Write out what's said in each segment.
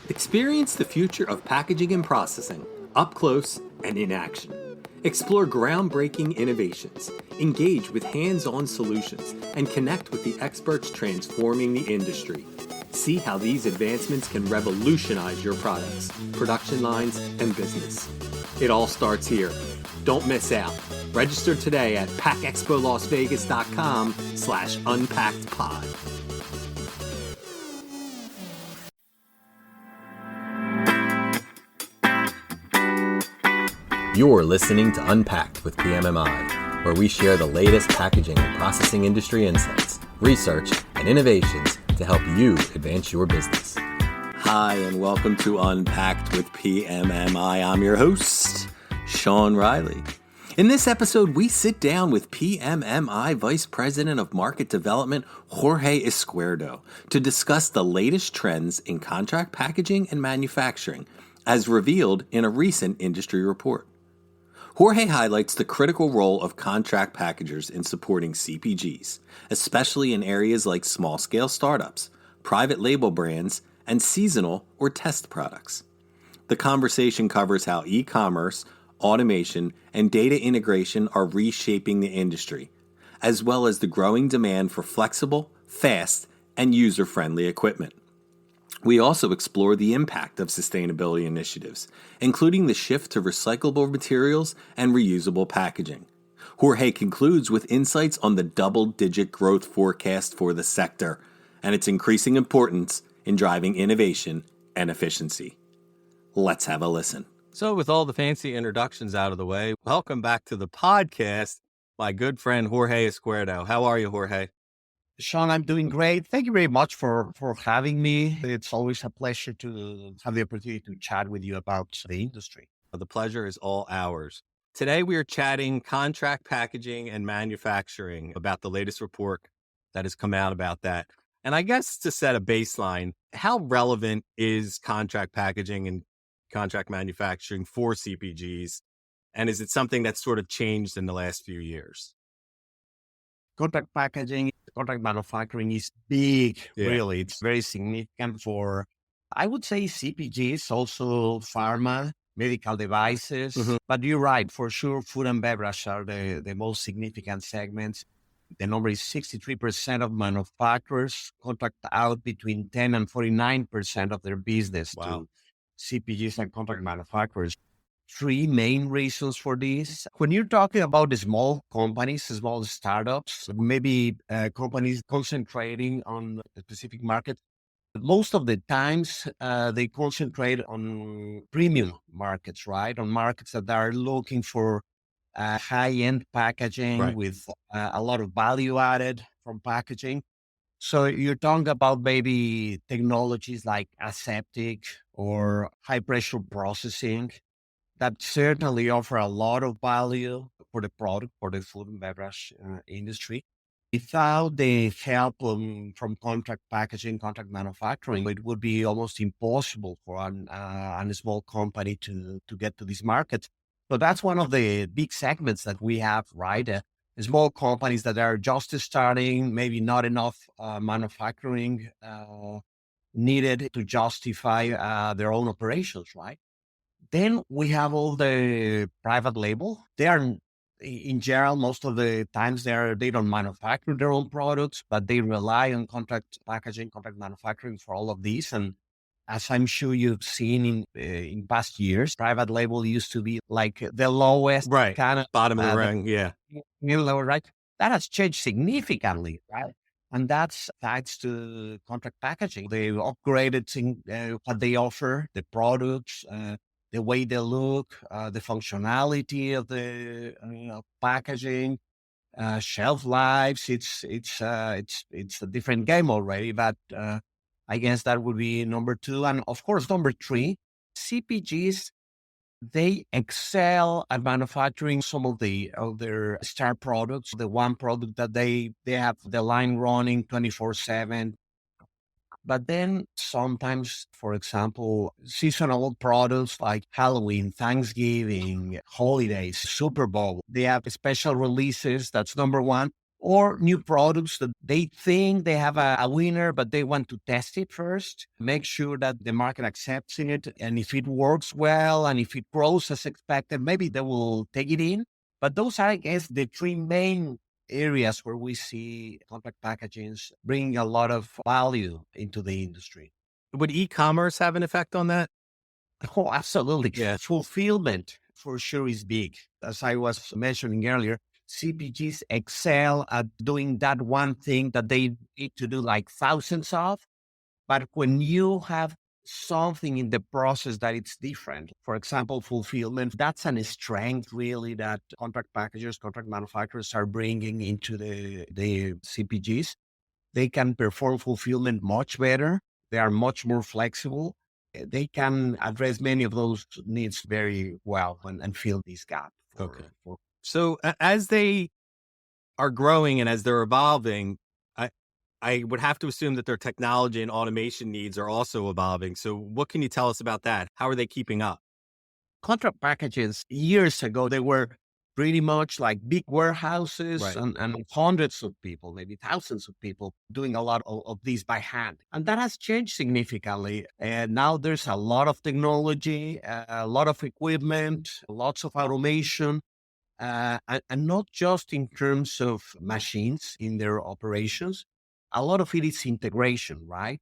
Experience the future of packaging and processing up close and in action. Explore groundbreaking innovations, engage with hands-on solutions, and connect with the experts transforming the industry. See how these advancements can revolutionize your products, production lines, and business. It all starts here. Don't miss out. Register today at packexpolasvegas.com/unpackedpod. You're listening to Unpacked with PMMI, where we share the latest packaging and processing industry insights, research, and innovations to help you advance your business. Hi, and welcome to Unpacked with PMMI. I'm your host, Sean Riley. In this episode, we sit down with PMMI Vice President of Market Development, Jorge Izquierdo, to discuss the latest trends in contract packaging and manufacturing, as revealed in a recent industry report. Jorge highlights the critical role of contract packagers in supporting CPGs, especially in areas like small-scale startups, private label brands, and seasonal or test products. The conversation covers how e-commerce, automation, and data integration are reshaping the industry, as well as the growing demand for flexible, fast, and user-friendly equipment. We also explore the impact of sustainability initiatives, including the shift to recyclable materials and reusable packaging. Jorge concludes with insights on the double-digit growth forecast for the sector and its increasing importance in driving innovation and efficiency. Let's have a listen. So with all the fancy introductions out of the way, welcome back to the podcast, my good friend Jorge Izquierdo. How are you, Jorge? Sean, I'm doing great. Thank you very much for having me. It's always a pleasure to have the opportunity to chat with you about the industry. The pleasure is all ours. Today, we are chatting contract packaging and manufacturing about the latest report that has come out about that. And I guess to set a baseline, how relevant is contract packaging and contract manufacturing for CPGs? And is it something that's sort of changed in the last few years? Contract packaging, contract manufacturing is big, really. It's very significant for, I would say, CPGs, also pharma, medical devices. Mm-hmm. But you're right, for sure, food and beverage are the most significant segments. The number is 63% of manufacturers contract out between 10 and 49% of their business to CPGs and contract manufacturers. Three main reasons for this. When you're talking about the small companies, small startups, maybe companies concentrating on a specific market, most of the times they concentrate on premium markets, right? On markets that are looking for high-end packaging with a lot of value added from packaging. So you're talking about maybe technologies like aseptic or high-pressure processing that certainly offer a lot of value for the product, for the food and beverage industry. Without the help from contract packaging, contract manufacturing, it would be almost impossible for a small company to get to these markets. So that's one of the big segments that we have, right? Small companies that are just starting, maybe not enough manufacturing needed to justify their own operations, right? Then we have all the private label. They are, in general, most of the times they don't manufacture their own products, but they rely on contract packaging, contract manufacturing for all of these. And as I'm sure you've seen in past years, private label used to be like the lowest kind of bottom of the ring, lower, right? That has changed significantly, right? And that's thanks to contract packaging. They upgraded what they offer, the products, the way they look, the functionality of the packaging, shelf lives. It's a different game already. But I guess that would be number two, and of course number three, CPGs. They excel at manufacturing some of their star products. The one product that they have the line running 24/7. But then sometimes, for example, seasonal products like Halloween, Thanksgiving, holidays, Super Bowl, they have special releases. That's number one. or new products that they think they have a winner, but they want to test it first, make sure that the market accepts it. And if it works well and if it grows as expected, maybe they will take it in. But those are, I guess, the three main areas where we see contract packagings bringing a lot of value into the industry. Would e-commerce have an effect on that? Oh, absolutely. Yeah. Fulfillment for sure is big. As I was mentioning earlier, CPGs excel at doing that one thing that they need to do like thousands of. But when you have something in the process that it's different, for example, fulfillment, that's a strength really that contract packagers, contract manufacturers are bringing into the CPGs. They can perform fulfillment much better. They are much more flexible. They can address many of those needs very well and fill this gap. Okay. So as they are growing and as they're evolving, I would have to assume that their technology and automation needs are also evolving. So what can you tell us about that? How are they keeping up? Contract packages years ago, they were pretty much like big warehouses Right. and hundreds of people, maybe thousands of people doing a lot of these by hand. And that has changed significantly. And now there's a lot of technology, a lot of equipment, lots of automation. And not just in terms of machines in their operations, a lot of it is integration, right?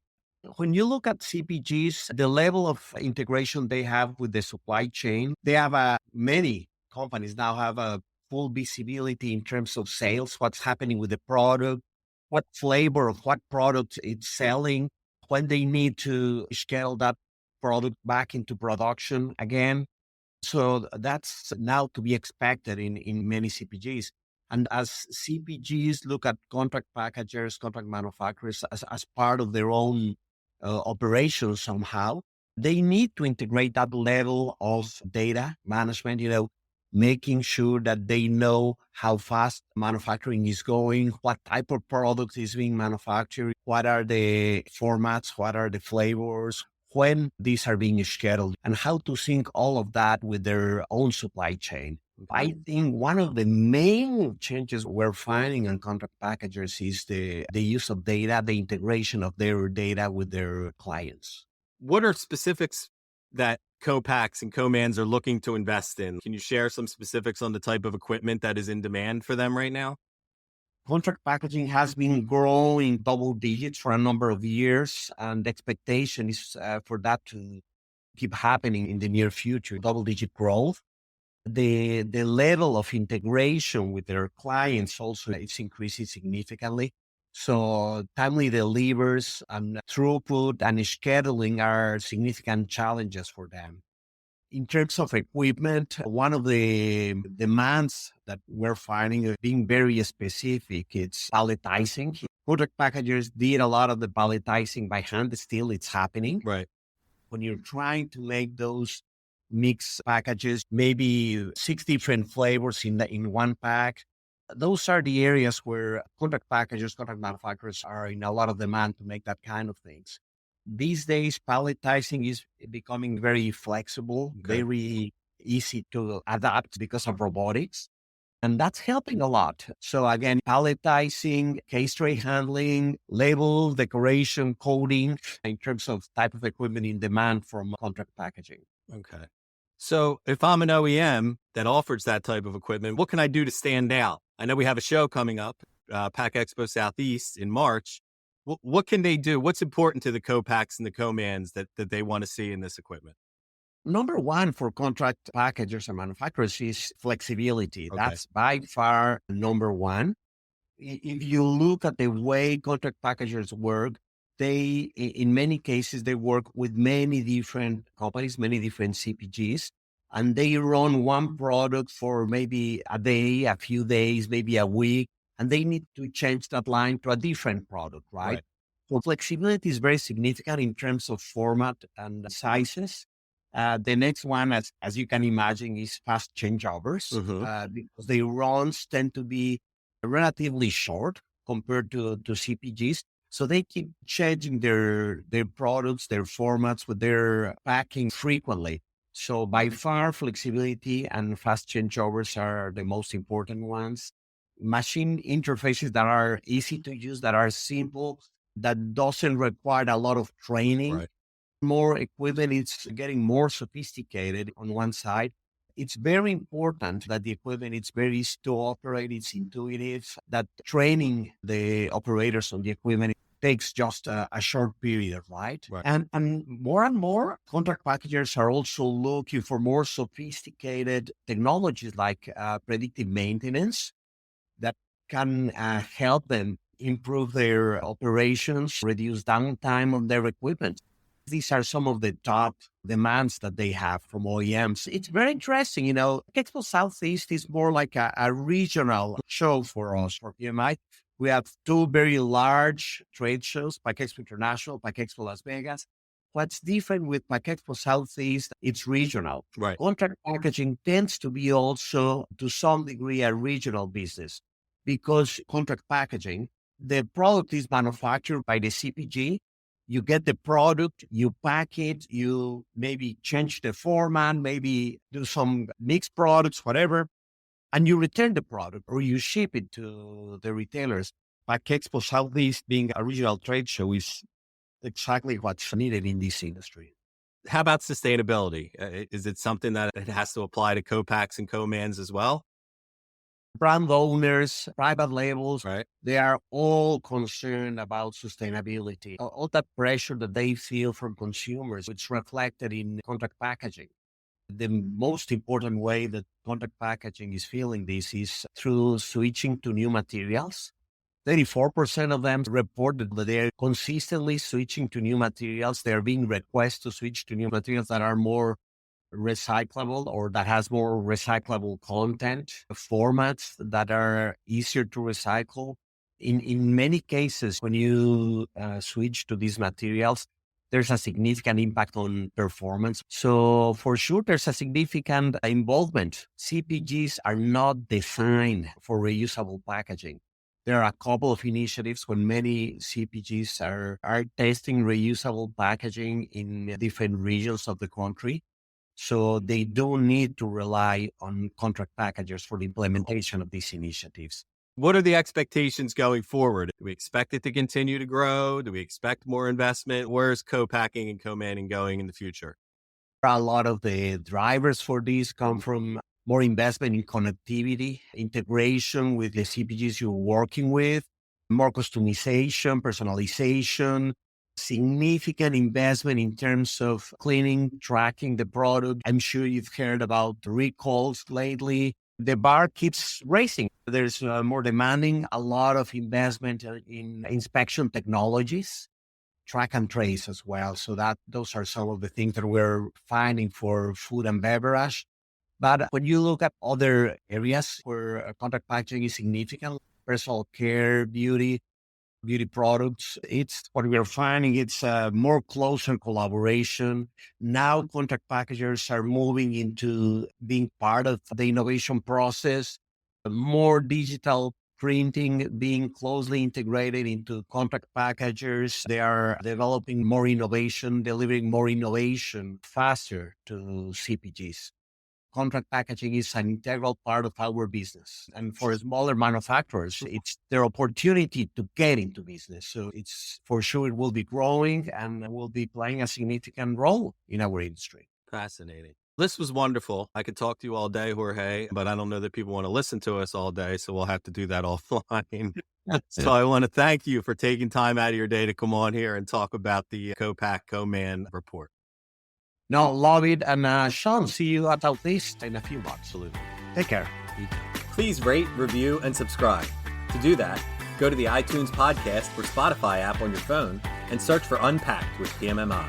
When you look at CPGs, the level of integration they have with the supply chain, they have many companies now have a full visibility in terms of sales, what's happening with the product, what flavor of what product it's selling, when they need to scale that product back into production again. So that's now to be expected in many CPGs. And as CPGs look at contract packagers, contract manufacturers as part of their own operations somehow, they need to integrate that level of data management, making sure that they know how fast manufacturing is going, what type of product is being manufactured, what are the formats, what are the flavors, when these are being scheduled, and how to sync all of that with their own supply chain. I think one of the main changes we're finding in contract packagers is the use of data, the integration of their data with their clients. What are specifics that co-packs and co-mans are looking to invest in? Can you share some specifics on the type of equipment that is in demand for them right now? Contract packaging has been growing double digits for a number of years, and the expectation is for that to keep happening in the near future, double-digit growth. The level of integration with their clients also is increasing significantly. So timely delivers and throughput and scheduling are significant challenges for them. In terms of equipment, one of the demands that we're finding is being very specific. It's palletizing. Product packagers did a lot of the palletizing by hand. Still, it's happening. Right. When you're trying to make those mix packages, maybe 6 different flavors in one pack, those are the areas where contract packagers, contract manufacturers are in a lot of demand to make that kind of things. These days, palletizing is becoming very flexible, very easy to adapt because of robotics. And that's helping a lot. So again, palletizing, case tray handling, label, decoration, coding, in terms of type of equipment in demand from contract packaging. Okay. So if I'm an OEM that offers that type of equipment, what can I do to stand out? I know we have a show coming up, PACK EXPO Southeast in March. What can they do? What's important to the co-packs and the co-mans that they want to see in this equipment? Number one for contract packagers and manufacturers is flexibility. Okay. That's by far number one. If you look at the way contract packagers work, in many cases, they work with many different companies, many different CPGs, and they run one product for maybe a day, a few days, maybe a week, and they need to change that line to a different product, right? So flexibility is very significant in terms of format and sizes. The next one, as you can imagine, is fast changeovers because the runs tend to be relatively short compared to CPGs. So they keep changing their products, their formats with their packing frequently. So by far, flexibility and fast changeovers are the most important ones. machine interfaces that are easy to use, that are simple, that doesn't require a lot of training. Right. More equipment, it's getting more sophisticated on one side. It's very important that the equipment is very easy to operate, it's intuitive, that training the operators on the equipment takes just a short period, right? And more contract packagers are also looking for more sophisticated technologies like predictive maintenance that can help them improve their operations, reduce downtime on their equipment. These are some of the top demands that they have from OEMs. It's very interesting. PACK EXPO Southeast is more like a regional show for us, for PMI. We have two very large trade shows, PACK EXPO International, PACK EXPO Las Vegas. What's different with PACK EXPO Southeast, it's regional. Right. Contract packaging tends to be also, to some degree, a regional business because contract packaging, the product is manufactured by the CPG. You get the product, you pack it, you maybe change the format, maybe do some mixed products, whatever, and you return the product or you ship it to the retailers. PACK EXPO Southeast being a regional trade show is exactly what's needed in this industry. How about sustainability? Is it something that it has to apply to co-packs and co-mans as well? Brand owners, private labels, Right. They are all concerned about sustainability. All that pressure that they feel from consumers, it's reflected in contract packaging. The most important way that contract packaging is feeling this is through switching to new materials. 34% of them reported that they're consistently switching to new materials. They're being requested to switch to new materials that are more recyclable or that has more recyclable content, formats that are easier to recycle. In many cases, when you switch to these materials, there's a significant impact on performance. So for sure, there's a significant involvement. CPGs are not designed for reusable packaging. There are a couple of initiatives when many CPGs are testing reusable packaging in different regions of the country. So they do need to rely on contract packagers for the implementation of these initiatives. What are the expectations going forward? Do we expect it to continue to grow? Do we expect more investment? Where's co-packing and co-manning going in the future? A lot of the drivers for this come from more investment in connectivity, integration with the CPGs you're working with, more customization, personalization, significant investment in terms of cleaning, tracking the product. I'm sure you've heard about recalls lately. The bar keeps raising. There's more demanding, a lot of investment in inspection technologies, track and trace as well. So those are some of the things that we're finding for food and beverage. But when you look at other areas where contract packaging is significant, personal care, beauty products, it's what we're finding. It's more closer collaboration. Now contract packagers are moving into being part of the innovation process, more digital printing being closely integrated into contract packagers. They are developing more innovation, delivering more innovation faster to CPGs. Contract packaging is an integral part of our business. And for smaller manufacturers, it's their opportunity to get into business. So it's for sure it will be growing and will be playing a significant role in our industry. Fascinating. This was wonderful. I could talk to you all day, Jorge, but I don't know that people want to listen to us all day. So we'll have to do that offline. So I want to thank you for taking time out of your day to come on here and talk about the co-pack, co-man report. No, love it. And Sean, see you at Southeast in a few months. Absolutely. Take care. Please rate, review, and subscribe. To do that, go to the iTunes podcast or Spotify app on your phone and search for Unpacked with PMMI.